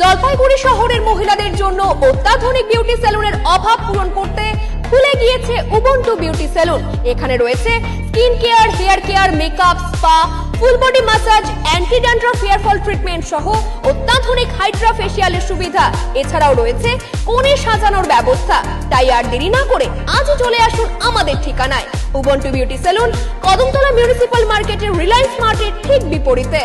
জলপাইগুড়ি শহরের মহিলাদের জন্য অত্যাধুনিক বিউটি সেলুনের অভাব পূরণ করতে খুলে গিয়েছে উবুন্টু বিউটি সেলুন। এখানে রয়েছে skin care, hair care, makeup, spa, full body massage, anti dandruff hair fall treatment সহ অত্যাধুনিক হাইড্রা ফেশিয়ালের সুবিধা। এছাড়াও রয়েছে কোণে সাজানোর ব্যবস্থা। তাই আর দেরি না করে আজই চলে আসুন আমাদের ঠিকানায়। Ubuntu beauty salon, Kadamtala municipal মার্কেটের রিলায়েন্স মার্টের ঠিক বিপরীতে।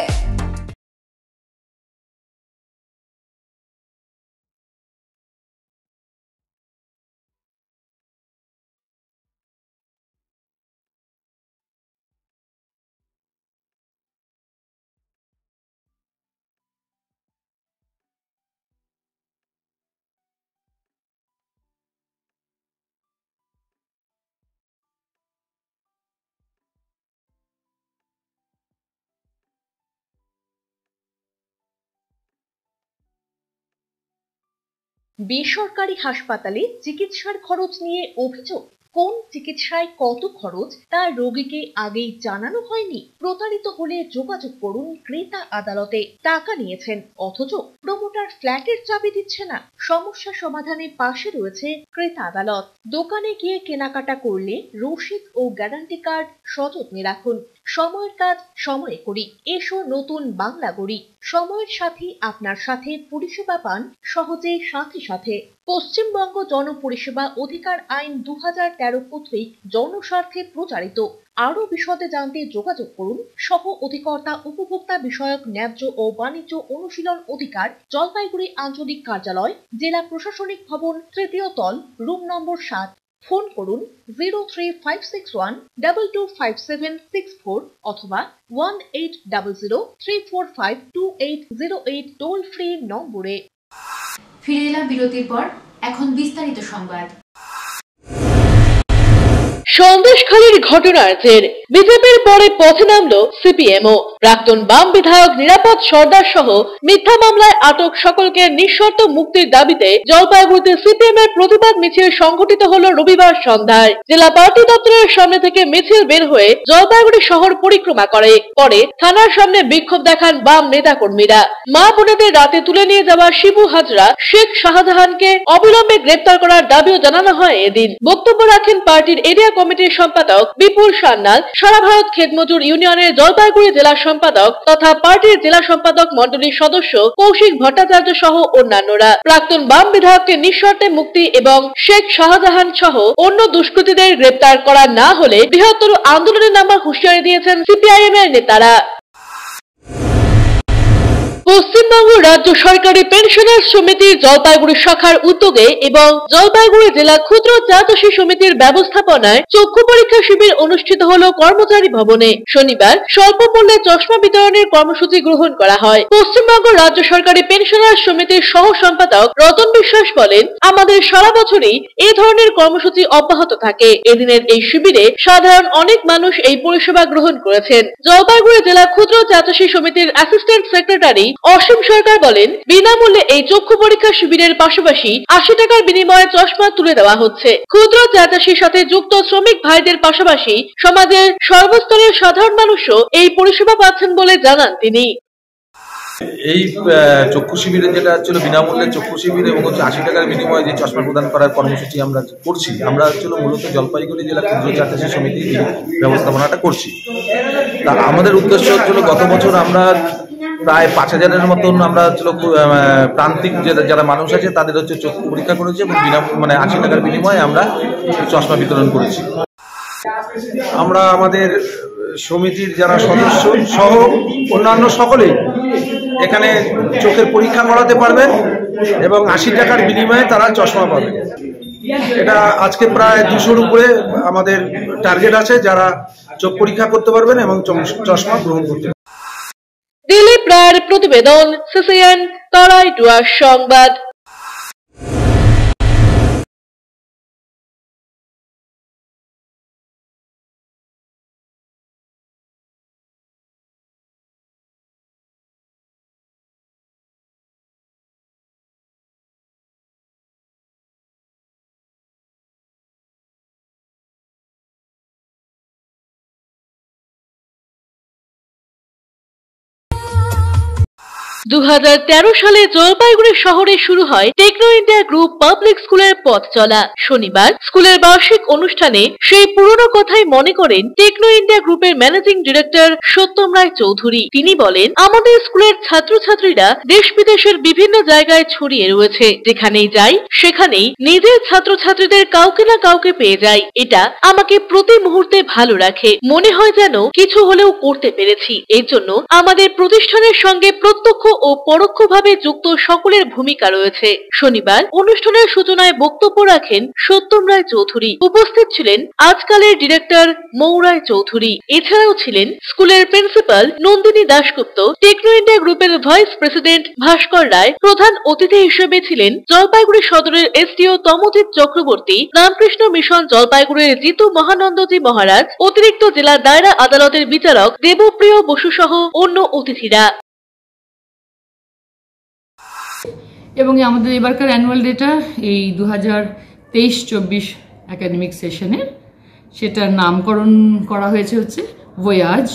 বেসরকারি হাসপাতালে চিকিৎসার খরচ নিয়ে অভিযোগ। কোন চিকিৎসায় কত খরচ তা রোগীকে আগেই জানানো হয়নি। প্রতারিত হলে যোগাযোগ করুন ক্রেতা আদালতে। টাকা নিয়েছেন অথচ প্রমোটার ফ্ল্যাটের চাবি দিচ্ছে না। সমস্যা সমাধানে পাশে রয়েছে ক্রেতা আদালত। দোকানে গিয়ে কেনাকাটা করলে রসিদ ও গ্যারান্টি কার্ড সযত্নে রাখুন। সময়ের কাজ সময়ে করি, এসো নতুন বাংলা গড়ি। সময়ের সাথে আপনার সাথে পরিষেবা পান সহজে সাথে সাথে। পশ্চিমবঙ্গ জনপরিষেবা অধিকার আইন 2013 কর্তৃক জনস্বার্থে প্রচারিত। আরো বিশদে জানতে যোগাযোগ করুন সহ অধিকর্তা উপভোক্তা বিষয়ক ন্যায্য ও বাণিজ্য অনুশীলন অধিকার, জলপাইগুড়ি আঞ্চলিক কার্যালয়, জেলা প্রশাসনিক ভবন, 3য় তল, রুম নম্বর 7। ফোন করুন 03561225764 অথবা 1800345280 টোল ফ্রি নম্বরে। ফিরে এলাম বিরতির পর, এখন বিস্তারিত সংবাদ। সন্দেশখালীর ঘটনার জের বিজেপির পরে পথে নামল সিপিএমও। প্রাক্তন বাম বিধায়ক নিরাপদ সর্দার সহ মিথ্যা মামলায় আটক সকলকে নিঃশর্ত মুক্তির দাবিতে জলপাইগুড়িতে সিপিএম এর প্রতিবাদ মিছিল সংঘটিত হলো রবিবার সন্ধ্যায়। জেলা পার্টি দপ্তরের সামনে থেকে মিছিল বের হয়ে জলপাইগুড়ি শহর পরিক্রমা করে। পরে থানার সামনে বিক্ষোভ দেখান বাম নেতাকর্মীরা। মা বোনেদের রাতে তুলে নিয়ে যাওয়া শিবু হাজরা, শেখ শাহজাহানকে অবিলম্বে গ্রেপ্তার করার দাবিও জানানো হয় এদিন। বক্তব্য রাখেন পার্টির এরিয়া কমিটির সম্পাদক বিপুল সান্যাল, সারা ভারত খেতমজুর ইউনিয়নের জলপাইগুড়ি জেলা সম্পাদক তথা পার্টির জেলা সম্পাদক মন্ডলীর সদস্য কৌশিক ভট্টাচার্য সহ অন্যান্যরা। প্রাক্তন বাম বিধায়ককে নিঃশর্তে মুক্তি এবং শেখ শাহজাহান সহ অন্য দুষ্কৃতীদের গ্রেপ্তার করা না হলে বৃহত্তর আন্দোলনে নামার হুঁশিয়ারি দিয়েছেন সিপিআইএম এর নেতারা। পশ্চিমবঙ্গ রাজ্য সরকারি পেনশনার্স সমিতির জলপাইগুড়ি শাখার উদ্যোগে এবং জলপাইগুড়ি জেলা ক্ষুদ্র চা চাষী সমিতির ব্যবস্থাপনায় চক্ষু পরীক্ষা শিবির অনুষ্ঠিত হলো কর্মচারী ভবনে। শনিবার স্বল্প মূল্যে চশমা বিতরণের কর্মসূচি গ্রহণ করা হয়। পশ্চিমবঙ্গ রাজ্য সরকারি পেনশনার্স সমিতির সহ সম্পাদক রতন বিশ্বাস বলেন, আমাদের সারা বছরই এই ধরনের কর্মসূচি অব্যাহত থাকে। এদিনের এই শিবিরে সাধারণ অনেক মানুষ এই পরিষেবা গ্রহণ করেছেন। জলপাইগুড়ি জেলা ক্ষুদ্র চা চাষী সমিতির অ্যাসিস্ট্যান্ট সেক্রেটারি অসীম সরকার বলেন, বিনামূল্যে এই চক্ষু পরীক্ষা শিবিরের পাশাপাশি 80 টাকার বিনিময়ে চশমা তুলে দেওয়া হচ্ছে। ক্ষুদ্র চা চাষীর সাথে যুক্ত শ্রমিক ভাইদের পাশাপাশি সমাজের সর্বস্তরের সাধারণ মানুষও এই পরিষেবা পাচ্ছেন বলে জানান তিনি। এই চক্ষু শিবিরে যেটা ছিল বিনামূল্যে চক্ষু শিবির এবং 80 টাকার বিনিময়ে যে চশমা প্রদান করার কর্মসূচি আমরা করছি, আমরা মূলত জলপাইগুড়ি জেলা ক্ষুদ্র চা চাষী সমিতি এই ব্যবস্থাপনাটা করছি। তা আমাদের উদ্দেশ্য হচ্ছিল, গত বছর আমরা প্রায় 5000-এর মতন আমরা প্রান্তিক যারা মানুষ আছে তাদের চক্ষু পরীক্ষা করেছি এবং বিনামূল্যে 80 টাকার বিনিময়ে আমরা চশমা বিতরণ করেছি। আমরা আমাদের সমিতির যারা সদস্য সহ অন্যান্য সকলেই এখানে চোখের পরীক্ষা করাতে পারবেন এবং 80 টাকার বিনিময়ে তারা চশমা পাবেন। এটা আজকে প্রায় 200-র উপরে আমাদের টার্গেট আছে যারা চোখ পরীক্ষা করতে পারবেন এবং চশমা গ্রহণ করতে পারবেন। দিলীপ রায়ের প্রতিবেদন, সিসিএন তরাইডুয়া সংবাদ। সালে জলপাইগুড়ি শহরে শুরু হয় টেকনো ইন্ডিয়া গ্রুপ পাবলিক স্কুলের পথ চলা। শনিবার স্কুলের বার্ষিক অনুষ্ঠানে সেই পুরনো কথাই মনে করেন টেকনো ইন্ডিয়া গ্রুপের ম্যানেজিং ডিরেক্টর সত্যম রায় চৌধুরী। তিনি বলেন, আমাদের স্কুলের ছাত্রছাত্রীরা দেশ বিদেশের বিভিন্ন জায়গায় ছড়িয়ে রয়েছে। যেখানেই যাই সেখানেই নিজের ছাত্রছাত্রীদের কাউকে না কাউকে পেয়ে যাই। এটা আমাকে প্রতি মুহূর্তে ভালো রাখে। মনে হয় যেন কিছু হলেও করতে পেরেছি। এর জন্য আমাদের প্রতিষ্ঠানের সঙ্গে প্রত্যক্ষ ও পরোক্ষভাবে যুক্ত সকলের ভূমিকা রয়েছে। শনিবার অনুষ্ঠানের সূচনায় বক্তব্য রাখেন সত্যম রায় চৌধুরী। উপস্থিত ছিলেন আজকালের ডিরেক্টর মৌরায় চৌধুরী। এছাড়াও ছিলেন স্কুলের প্রিন্সিপাল নন্দিনী দাশগুপ্ত, টেকনো ইন্ডিয়া গ্রুপের ভাইস প্রেসিডেন্ট ভাস্কর রায়। প্রধান অতিথি হিসেবে ছিলেন জলপাইগুড়ি সদরের এসডিও তমজিৎ চক্রবর্তী, রামকৃষ্ণ মিশন জলপাইগুড়ির জিতু মহানন্দজি মহারাজ, অতিরিক্ত জেলা দায়রা আদালতের বিচারক দেবপ্রিয় বসু সহ অন্য অতিথিরা। এবং আমাদের এবারকার অ্যানুয়াল ডেটা এই 2023-24 একাডেমিক সেশনের, সেটার নামকরণ করা হয়েছে ভোয়াজ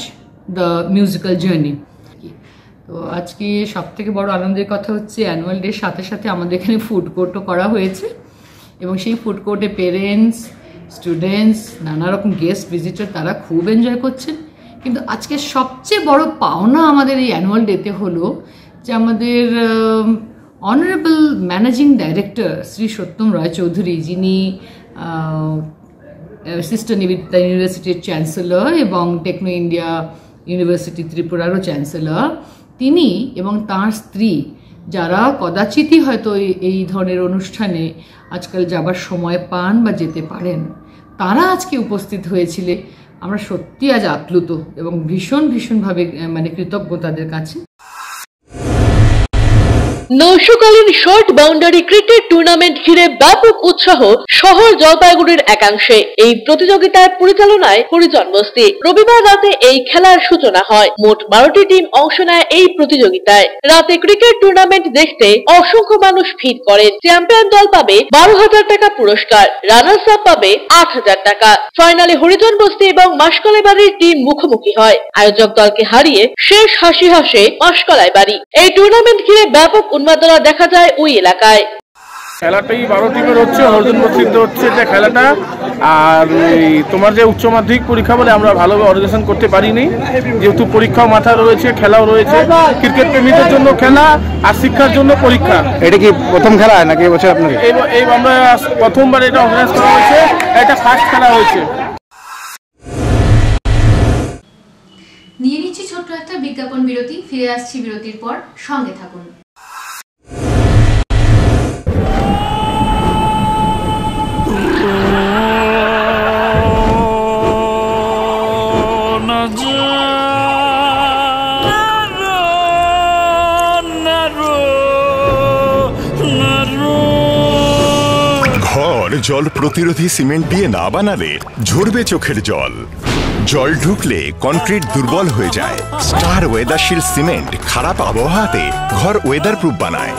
দ্য মিউজিক্যাল জার্নি। তো আজকে সবথেকে বড় আনন্দের কথা হচ্ছে অ্যানুয়াল ডের সাথে সাথে আমাদের এখানে ফুড কোর্টও করা হয়েছে এবং সেই ফুড কোর্টে পেরেন্টস, স্টুডেন্টস, নানা রকম গেস্ট ভিজিটর তারা খুব এনজয় করছেন। কিন্তু আজকে সবচেয়ে বড় পাওনা আমাদের এই অ্যানুয়াল ডেতে হলো যে আমাদের অনারেবল ম্যানেজিং ডাইরেক্টর শ্রী সত্যম রায় চৌধুরী, যিনি সিস্টার নিবেদিতা ইউনিভার্সিটির চ্যান্সেলর এবং টেকনো ইন্ডিয়া ইউনিভার্সিটি ত্রিপুরারও চ্যান্সেলর, তিনি এবং তাঁর স্ত্রী, যারা কদাচিতই হয়তো এই ধরনের অনুষ্ঠানে আজকাল যাবার সময় পান বা যেতে পারেন, তারা আজকে উপস্থিত হয়েছিলে। আমরা সত্যি আজ আপ্লুত এবং ভীষণভাবে মানে কৃতজ্ঞ তাদের কাছে। নৈশকালীন শর্ট বাউন্ডারি ক্রিকেট টুর্নামেন্ট ঘিরে ব্যাপক উৎসাহ শহর জলপাইগুড়ির একাংশে। এই প্রতিযোগিতার পরিচালনায় হরিজন বস্তি। রবিবার রাতে এই খেলার সূচনা হয়। মোট 12টি টিম অংশ নেয় এই প্রতিযোগিতায়। রাতে ক্রিকেট টুর্নামেন্ট দেখতে অসংখ্য মানুষ ভিড় করেন। চ্যাম্পিয়ন দল পাবে 12,000 টাকা পুরস্কার, রানার্স আপ পাবে 8,000 টাকা। ফাইনালে হরিজন বস্তি এবং মাসকলাই বাড়ির টিম মুখোমুখি হয়। আয়োজক দলকে হারিয়ে শেষ হাসি হাসে মাসকলাই বাড়ি। এই টুর্নামেন্ট ঘিরে ব্যাপক উন্মাদনা দেখা যায় ওই এলাকায়। খেলাটাই 12 টিমের হচ্ছে, হরিজন বস্তিতে হচ্ছে এটা খেলাটা। আর তোমার যে উচ্চ মাধ্যমিক পরীক্ষা বলে আমরা ভালোভাবে অর্গানাইজেশন করতে পারিনি, যেহেতু পরীক্ষাও মাথায় রয়েছে, খেলাও রয়েছে। ক্রিকেট প্রেমীদের জন্য খেলা আর শিক্ষার জন্য পরীক্ষা। এটা কি প্রথম খেলা নাকি এবছর আপনার? এই আমরা প্রথমবার এটা অর্গানাইজ করা হয়েছে, এটা ফার্স্ট খেলা হয়েছে। নিয়ে নিচ্ছি ছোট্ট একটা বিজ্ঞাপন বিরতি, ফিরে আসছি বিরতির পর, সঙ্গে থাকুন। ঘর জল প্রতিরোধী সিমেন্ট দিয়ে না বানালে ঝরবে চোখের জল। জল ঢুকলে কনক্রিট দুর্বল হয়ে যায়। স্টার ওয়েদারশিল্ড সিমেন্ট খারাপ আবহাওয়াতে ঘর ওয়েদার প্রুফ বানায়।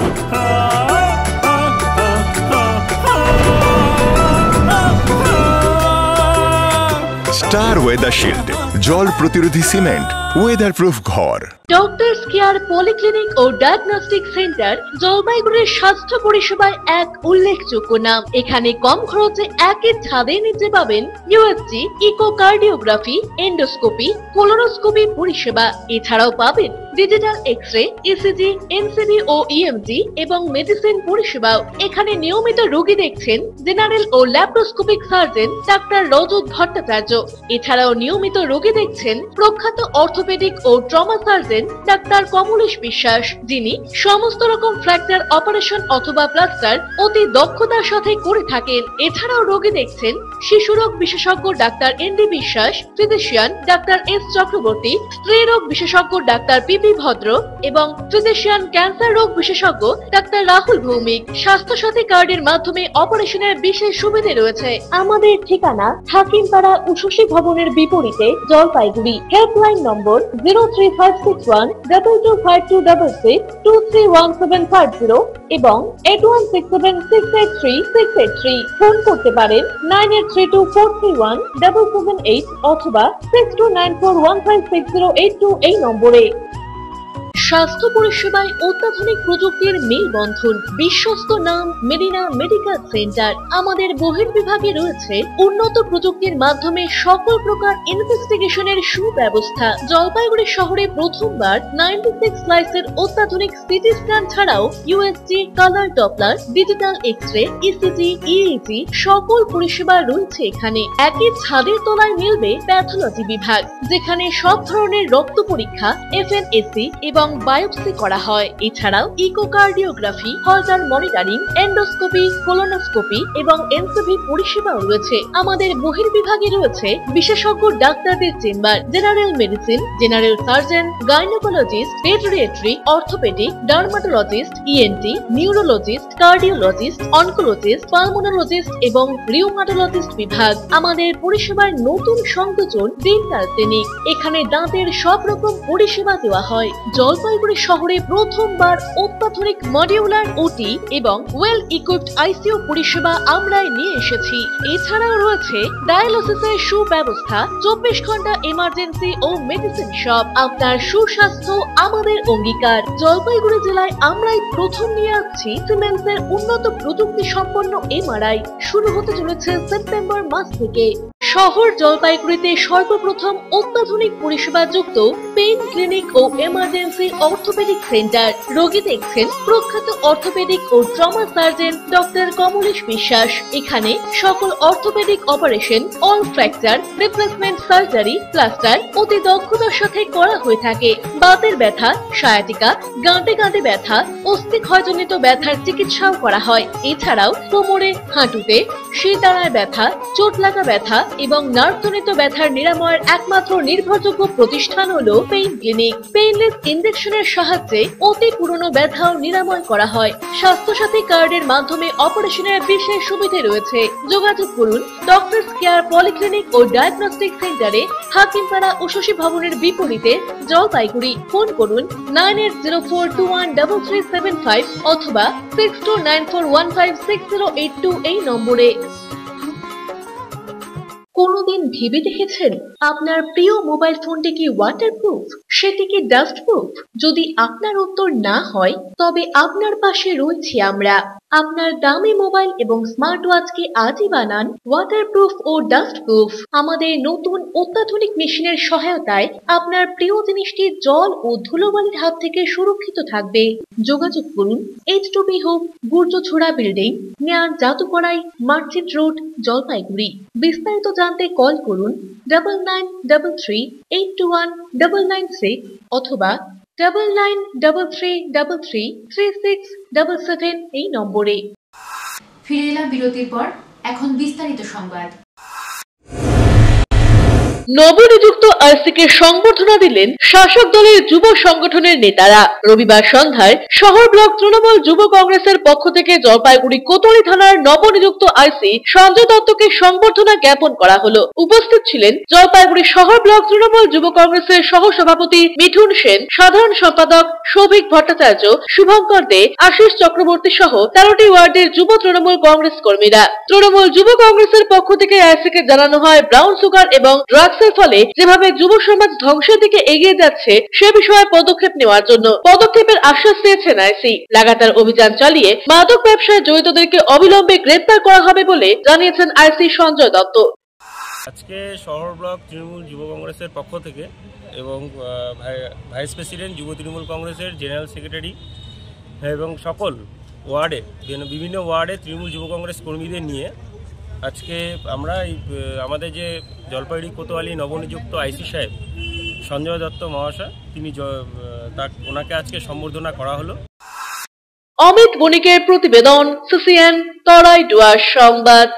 স্টার ওয়েদারশিল্ড জল প্রতিরোধী সিমেন্ট, ওয়েদার প্রুফ ঘর। ডক্টরস কেয়ার পলিক্লিনিক ও ডায়াগনস্টিক সেন্টার জলপাইগুড়ির স্বাস্থ্য পরিষেবায় এক উল্লেখযোগ্য নাম। এখানে কম খরচে একই ছাদের নিচে পাবেন ইউএসজি, ইকোকার্ডিওগ্রাফি, এন্ডোস্কোপি, কোলোনোস্কোপি পরিষেবা। এছাড়াও পাবেন ডিজিটাল এক্স-রে, ইসিজি, এনসিবি ও ইএমজি এবং মেডিসিন পরিষেবাও। এখানে নিয়মিত রোগী দেখছেন জেনারেল ও ল্যাপ্রোস্কোপিক সার্জন ডাক্তার রজত ভট্টাচার্য। এছাড়াও নিয়মিত রোগী দেখছেন প্রখ্যাত অর্থোপেডিক ও ট্রমা সার্জন ডাক্তার কমলেশ বিশ্বাস, যিনি সমস্ত রকম ফ্র্যাকচার অপারেশন অথবা প্লাস্টার অতি দক্ষতার সাথে করে থাকেন। এছাড়াও রোগী দেখছেন শিশুরোগ বিশেষজ্ঞ ডাক্তার এনডি বিশ্বাস, ফিজিশিয়ান ডাক্তার এস চক্রবর্তী, স্ত্রী রোগ বিশেষজ্ঞ ডাক্তার পিপি ভদ্র এবং ফিজিশিয়ান ক্যান্সার রোগ বিশেষজ্ঞ ডাক্তার রাহুল ভৌমিক। স্বাস্থ্য সাথী কার্ডের মাধ্যমে অপারেশনের বিশেষ সুবিধা রয়েছে। আমাদের ঠিকানা হাকিমপাড়া উষসী ভবনের বিপরীতে জলপাইগুড়ি। হেল্পলাইন নম্বর 03561225266, 231750 এবং 8167683683। ফোন করতে পারেন 9832431778 অথবা 6294156082 এই নম্বরে। স্বাস্থ্য পরিষেবায় অত্যাধুনিক প্রযুক্তির মেলবন্ধন, বিশ্বস্ত নাম মেরিনা মেডিকেল সেন্টার। আমাদের বহির্বিভাগে রয়েছে উন্নত প্রযুক্তির মাধ্যমে সকল প্রকার ইনভেস্টিগেশনের সুব্যবস্থা। জলপাইগুড়ি শহরে প্রথমবার 96 স্লাইসের অত্যাধুনিক সিটি স্ক্যান ছাড়াও USG, colour Doppler, digital X-ray, ECG, EEG সকল পরিষেবা রয়েছে এখানে। একই ছাদের তলায় মিলবে প্যাথোলজি বিভাগ, যেখানে সব ধরনের রক্ত পরীক্ষা, এফএনএসি এবং বায়োপসি করা হয়। এছাড়াও ইকোকার্ডিওগ্রাফি, হলটার মনিটরিং, এন্ডোস্কোপি, কোলোনোস্কোপি এবং এনসিবি পরিষেবাও রয়েছে। আমাদের বহির্বিভাগে রয়েছে বিশেষজ্ঞ ডাক্তারদের chamber, general medicine, general surgeon, gynaecologist, পেডিয়াট্রি, orthopaedic, dermatologist, ENT, neurologist, cardiologist, oncologist, pulmonologist এবং রিউমাটোলজিস্ট বিভাগ। আমাদের পরিষেবার নতুন সংযোজন ডেন্টাল ক্লিনিক। এখানে দাঁতের সব রকম পরিষেবা দেওয়া হয়। জলপাইগুড়ি শহরে প্রথমবার অত্যাধুনিক মডিউলার ওটি এবং ওয়েল ইকুইপড আইসিইউ পরিষেবা আমরাই নিয়ে এসেছি। এছাড়াও রয়েছে ডায়ালিসিসের সুব্যবস্থা, 24 ঘন্টা এমার্জেন্সি ও মেডিসিন শপ। আপনার সুস্বাস্থ্য আমাদের অঙ্গীকার। জলপাইগুড়ি জেলায় আমরাই প্রথম নিয়ে আসছি সিমেন্সের উন্নত প্রযুক্তি সম্পন্ন এমআরআই। শুরু হতে চলেছে সেপ্টেম্বর মাস থেকে। শহর জলপাইগুড়িতে সর্বপ্রথম অত্যাধুনিক পরিষেবা যুক্ত পেইন ক্লিনিক ও এমার্জেন্সি অর্থোপেডিক সেন্টার। রোগী দেখছেন প্রখ্যাত অর্থোপেডিক ও ট্রমা সার্জন ডক্টর কমলেশ বিশ্বাস। এখানে সকল orthopaedic operation, all fracture, replacement surgery, plaster অতি দক্ষতার সাথে করা হয়ে থাকে। বাতের ব্যথা, সায়াটিকা, গাঁটে গাঁটে ব্যথা, অস্থিক্ষয়জনিত ব্যথার চিকিৎসাও করা হয়। এছাড়াও কোমরে, হাঁটুতে, শিরদাঁড়ায় ব্যথা, চোট লাগা ব্যথা এবং নার্ভজনিত ব্যথার নিরাময়ের একমাত্র নির্ভরযোগ্য প্রতিষ্ঠান হলো পেইন ক্লিনিক। পেইনলেস ইনজেকশনের সাহায্যে অতি পুরনো ব্যথাও নিরাময় করা হয়। স্বাস্থ্যসাথী কার্ডের মাধ্যমে অপারেশনের বিশেষ সুবিধা রয়েছে। যোগাযোগ করুন ডক্টরস কেয়ার পলিক্লিনিক ও ডায়াগনস্টিক সেন্টারে, হাকিমপাড়া উশসী ভবনের বিপরীতে, জলপাইগুড়ি। ফোন করুন 9804213375 অথবা 6294156082 এই নম্বরে। কোনদিন ভেবে দেখেছেন আপনার প্রিয় মোবাইল ফোনটি কি ওয়াটারপ্রুফ, সেটি কি ডাস্টপ্রুফ? যদি আপনার উত্তর না হয় তবে আপনার পাশে রয়েছি আমরা। আপনার দামি মোবাইল এবং স্মার্ট ওয়াচকে আজই বানান ওয়াটারপ্রুফ ও ডাস্টপ্রুফ। আমাদের নতুন অত্যাধুনিক মেশিনের সহায়তায় আপনার প্রিয় জিনিসটি জল ও ধুলোবালির হাত থেকে সুরক্ষিত থাকবে। যোগাযোগ করুন H2B hope, Gurjachhara building, near জাদুপাড়াই, মার্চেন্ট রোড, জলপাইগুড়ি। বিস্তারিত জানতে কল করুন 9933821996 অথবা 9933333677 এই নম্বরে। ফিরে এলাম বিরতির পর, এখন বিস্তারিত সংবাদ। নবনিযুক্ত আইসিকে সংবর্ধনা দিলেন শাসক দলের যুব সংগঠনের নেতারা। রবিবার সন্ধ্যায় শহর ব্লক তৃণমূল যুব কংগ্রেসের পক্ষ থেকে জলপাইগুড়ি কোতোয়ালি থানার নবনিযুক্ত আইসি সঞ্জয় দত্তকে সংবর্ধনা জ্ঞাপন করা হলো। উপস্থিত ছিলেন জলপাইগুড়ি শহর ব্লক তৃণমূল যুব কংগ্রেসের সহ সভাপতি মিঠুন সেন, সাধারণ সম্পাদক সৌভিক ভট্টাচার্য, শুভঙ্কর দে, আশিস চক্রবর্তী সহ 13টি ওয়ার্ডের যুব তৃণমূল কংগ্রেস কর্মীরা। তৃণমূল যুব কংগ্রেসের পক্ষ থেকে আইসিকে জানানো হয় ব্রাউন সুগার এবং ড্রাগসের ফলে যেভাবে যুব সমাজ ধ্বংসের দিকে এগিয়ে যাচ্ছে সে বিষয়ে পদক্ষেপ নেওয়ার জন্য। পদক্ষেপের আশ্বাস দিয়েছেন আইসি। লাগাতার অভিযান চালিয়ে মাদক ব্যবসায় জড়িতদেরকে অবিলম্বে গ্রেপ্তার করা হবে বলে জানিয়েছেন আইসি সঞ্জয় দত্ত। আজকে শহর ব্লক তৃণমূল যুব কংগ্রেসের পক্ষ থেকে এবং ভাইস প্রেসিডেন্ট যুব তৃণমূল কংগ্রেসের জেনারেল সেক্রেটারি এবং সকল ওয়ার্ডে, বিভিন্ন ওয়ার্ডে তৃণমূল যুব কংগ্রেস কর্মীদের নিয়ে আজকে আমরা আমাদের যে জলপাইগুড়ি কোতোয়ালি নবনিযুক্ত আইসি সাহেব সঞ্জয় দত্ত মহাশয়, তিনি ওনাকে আজকে সম্বর্ধনা করা হলো। অমিত বণিকের প্রতিবেদন, সিসিএন তরাই ডুয়ার সংবাদ।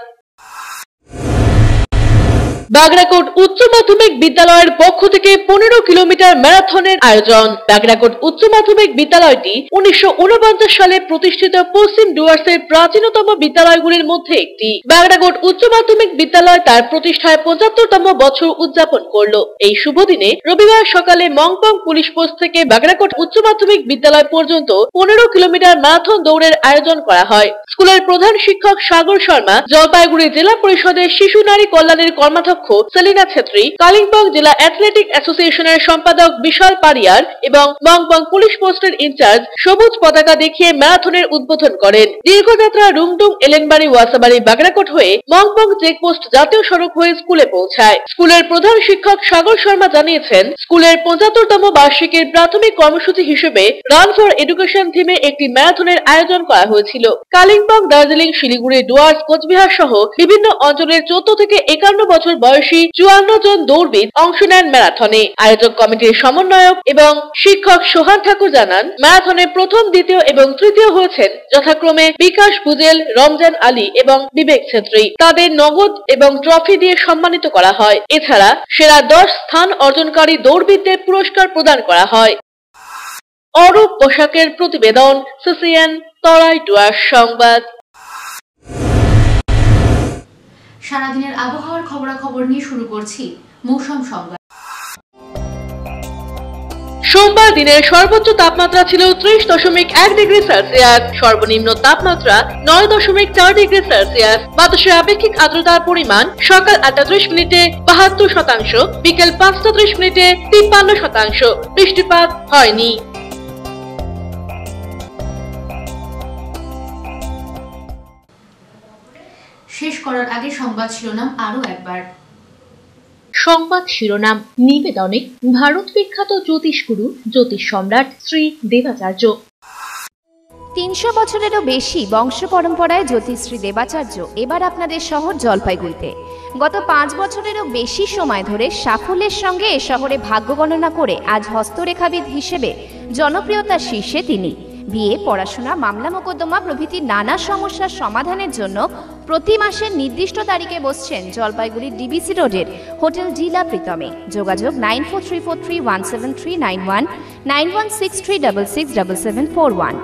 বাগড়াকোট উচ্চ মাধ্যমিক বিদ্যালয়ের পক্ষ থেকে 15 কিলোমিটার ম্যারাথনের আয়োজন। বাগড়াকোট উচ্চ মাধ্যমিক বিদ্যালয়টি 1949 সালে প্রতিষ্ঠিত পশ্চিম ডুয়ার্সের প্রাচীনতম বিদ্যালয়গুলির মধ্যে একটি। বাগড়াকোট উচ্চ মাধ্যমিক বিদ্যালয় তার প্রতিষ্ঠায় 75তম বছর উদযাপন করলো। এই শুভ দিনে রবিবার সকালে মংপং পুলিশ পোস্ট থেকে বাগড়াকোট উচ্চ মাধ্যমিক বিদ্যালয় পর্যন্ত 15 কিলোমিটার ম্যারাথন দৌড়ের আয়োজন করা হয়। স্কুলের প্রধান শিক্ষক সাগর শর্মা, জলপাইগুড়ি জেলা পরিষদের শিশু নারী কল্যাণের কর্মাধ্যক্ষ সেলিনা ছেত্রী, কালিম্পং জেলা অ্যাথলেটিক অ্যাসোসিয়েশনের সম্পাদক বিশাল পারিয়ার এবং মংপং পুলিশ পোস্টের ইনচার্জ সবুজ পতাকা দেখিয়ে ম্যারাথনের উদ্বোধন করেন। দীর্ঘযাত্রা রুংডুং, এলেনবাড়ি, ওয়াসাবাড়ি, বাগড়াকোট হয়ে মংপং চেকপোস্ট জাতীয় সড়ক হয়ে স্কুলে পৌঁছায়। স্কুলের প্রধান শিক্ষক সাগর শর্মা জানিয়েছেন, স্কুলের 75তম বার্ষিকীর প্রাথমিক কর্মসূচি হিসেবে রান ফর এডুকেশন থিমে একটি ম্যারাথনের আয়োজন করা হয়েছিল। কালিম্পং, দার্জিলিং, শিলিগুড়ি, ডুয়ার্স, কোচবিহার সহ বিভিন্ন অঞ্চলের 14 থেকে 51 বছর বয়সী 54 জন দৌড়বিদ অংশ নেন ম্যারাথনে। আয়োজক কমিটির সমন্বয়ক এবং শিক্ষক সোহান ঠাকুর জানান, ম্যারাথনে প্রথম, দ্বিতীয় এবং তৃতীয় হয়েছেন যথাক্রমে বিকাশ বুজেল, রমজান আলী এবং বিবেক ছেত্রী। তাদের নগদ এবং ট্রফি দিয়ে সম্মানিত করা হয়। এছাড়া সেরা 10 স্থান অর্জনকারী দৌড়বিদদের পুরস্কার প্রদান করা হয়। অরূপ পোশাকের প্রতিবেদন, সিসিএন তরাই ডুয়ার সংবাদ। সারাদিনের আবহাওয়ার খবরাখবর নিয়ে শুরু করছি মৌসুম সংবাদ। সোমবার দিনের সর্বোচ্চ তাপমাত্রা ছিল 30.1 ডিগ্রি সেলসিয়াস, সর্বনিম্ন তাপমাত্রা 9.4 ডিগ্রি সেলসিয়াস। বাতাসের আপেক্ষিক আর্দ্রতার পরিমাণ সকাল 8:30 মিনিটে 72%, বিকেল 5:30 মিনিটে 53%। বৃষ্টিপাত হয়নি। শেষ করার আগে সংবাদ শিরোনাম আরো একবার। সংবাদ শিরোনাম নিবেদনে ভারত বিখ্যাত জ্যোতিষগুরু জ্যোতিষ সম্রাট শ্রী দেবাচার্য। ৩০০ বছরেরও বেশি বংশ পরম্পরায় জ্যোতিশ্রী দেবাচার্য এবার আপনাদের শহর জলপাইগুড়িতে। গত ৫ বছরেরও বেশি সময় ধরে সাফল্যের সঙ্গে এ শহরে ভাগ্য গণনা করে আজ হস্তরেখাবিদ হিসেবে জনপ্রিয়তার শীর্ষে তিনি। বিয়ে, পড়াশোনা, মামলা মোকদ্দমা প্রভৃতি নানা সমস্যার সমাধানের জন্য প্রতি মাসের নির্দিষ্ট তারিখে বসছেন জলপাইগুড়ির ডিবিসি রোডের হোটেল ডিলা প্রীতমে। যোগাযোগ 9434317391, 9163667741।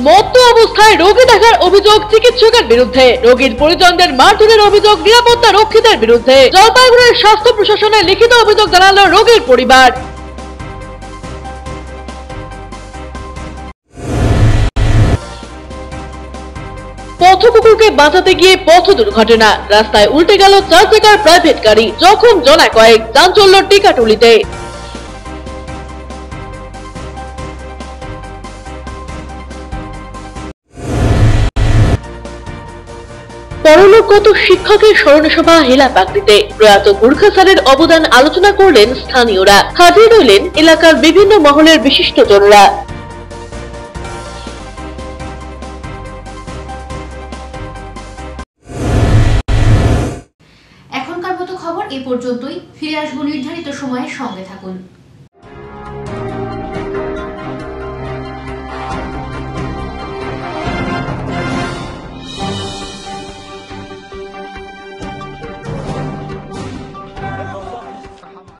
মত্ত অবস্থায় রোগী দেখার অভিযোগ চিকিৎসকের বিরুদ্ধে, রোগীর পরিজনদের মারধরের অভিযোগ নিরাপত্তা রক্ষীদের বিরুদ্ধে। জলপাইগুড়ির স্বাস্থ্য প্রশাসনে লিখিত অভিযোগ জানালো রোগীর পরিবার। পথ কুকুরকে বাঁচাতে গিয়ে পথ দুর্ঘটনা, রাস্তায় উল্টে গেল 4 চাকার প্রাইভেট গাড়ি, জখম জনা কয়েক, চাঞ্চল্য টিকাটুলিতে। পরলোকগত শিক্ষকের স্মরণসভা হেলা পাকড়িতে প্রয়াত গুর্খা স্যারের অবদান আলোচনা করলেন স্থানীয়রা। হাজির রইলেন এলাকার বিভিন্ন মহলের বিশিষ্টজনরা। এখনকার মতো খবর এ পর্যন্তই। ফিরে আসবো নির্ধারিত সময়ের সঙ্গে থাকুন।